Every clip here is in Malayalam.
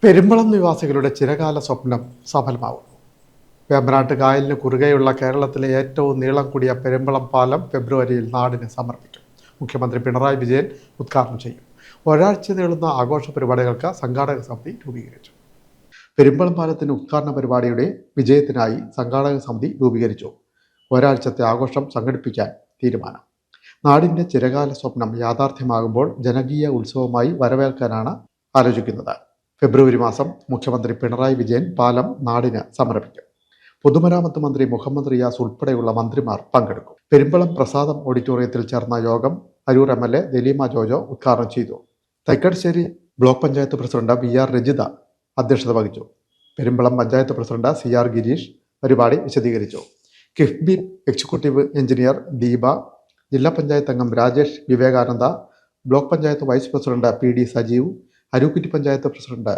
പെരുമ്പളം നിവാസികളുടെ ചിരകാല സ്വപ്നം സഫലമാവുന്നു. വേമ്പനാട്ട് കായലിന് കുറുകെയുള്ള കേരളത്തിലെ ഏറ്റവും നീളം കൂടിയ പെരുമ്പളം പാലം ഫെബ്രുവരിയിൽ നാടിന് സമർപ്പിക്കും. മുഖ്യമന്ത്രി പിണറായി വിജയൻ ഉദ്ഘാടനം ചെയ്യും. ഒരാഴ്ച നീളുന്ന ആഘോഷ പരിപാടികൾക്ക് സംഘാടക സമിതി രൂപീകരിച്ചു. പെരുമ്പളം പാലത്തിന് ഉദ്ഘാടന പരിപാടിയുടെ വിജയത്തിനായി സംഘാടക സമിതി രൂപീകരിച്ചു. ഒരാഴ്ചത്തെ ആഘോഷം സംഘടിപ്പിക്കാൻ തീരുമാനം. നാടിൻ്റെ ചിരകാല സ്വപ്നം യാഥാർത്ഥ്യമാകുമ്പോൾ ജനകീയ ഉത്സവമായി വരവേൽക്കാനാണ് ആലോചിക്കുന്നത്. ഫെബ്രുവരി മാസം മുഖ്യമന്ത്രി പിണറായി വിജയൻ പാലം നാടിന് സമർപ്പിക്കും. പൊതുമരാമത്ത് മന്ത്രി മുഹമ്മദ് റിയാസ് ഉൾപ്പെടെയുള്ള മന്ത്രിമാർ പങ്കെടുക്കും. പെരുമ്പളം പ്രസാദം ഓഡിറ്റോറിയത്തിൽ ചേർന്ന യോഗം അരൂർ MLA ദലീമ ജോജോ ഉദ്ഘാടനം ചെയ്തു. Thaikkattussery block panchayat president VR Rajitha അധ്യക്ഷത വഹിച്ചു. പെരുമ്പളം പഞ്ചായത്ത് പ്രസിഡന്റ് CR ഗിരീഷ് പരിപാടി വിശദീകരിച്ചു. കിഫ്ബി എക്സിക്യൂട്ടീവ് എഞ്ചിനീയർ ദീപ, ജില്ലാ പഞ്ചായത്ത് അംഗം Rajesh Vivekananda, block panchayat vice president PD Sajeev, Arookutty panchayat president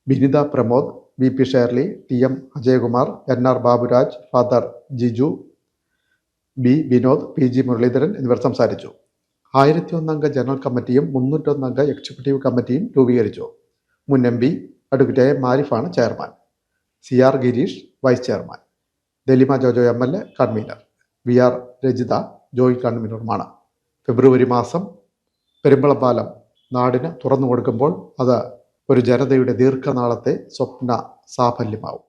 Binitha Pramod, VP Shirley, TM Ajayakumar, NR Baburaj, father Jiju, B Vinod, PG Muralidharan എന്നിവർ സംസാരിച്ചു. 1001 അംഗ ജനറൽ കമ്മിറ്റിയും 301 അംഗ എക്സിക്യൂട്ടീവ് കമ്മിറ്റിയും രൂപീകരിച്ചു. മുൻ MP അഡ്വക്കേറ്റ് AM ആരിഫാണ് chairman, CR Girish vice chairman, Dalima Jojo MLA convener, VR Rajitha joint കൺവീനറുമാണ്. ഫെബ്രുവരി മാസം പെരുമ്പളം പാലം നാടിന് തുറന്നു കൊടുക്കുമ്പോൾ അത് ഒരു ജനതയുടെ ദീർഘനാളത്തെ സ്വപ്ന സാഫല്യമാവും.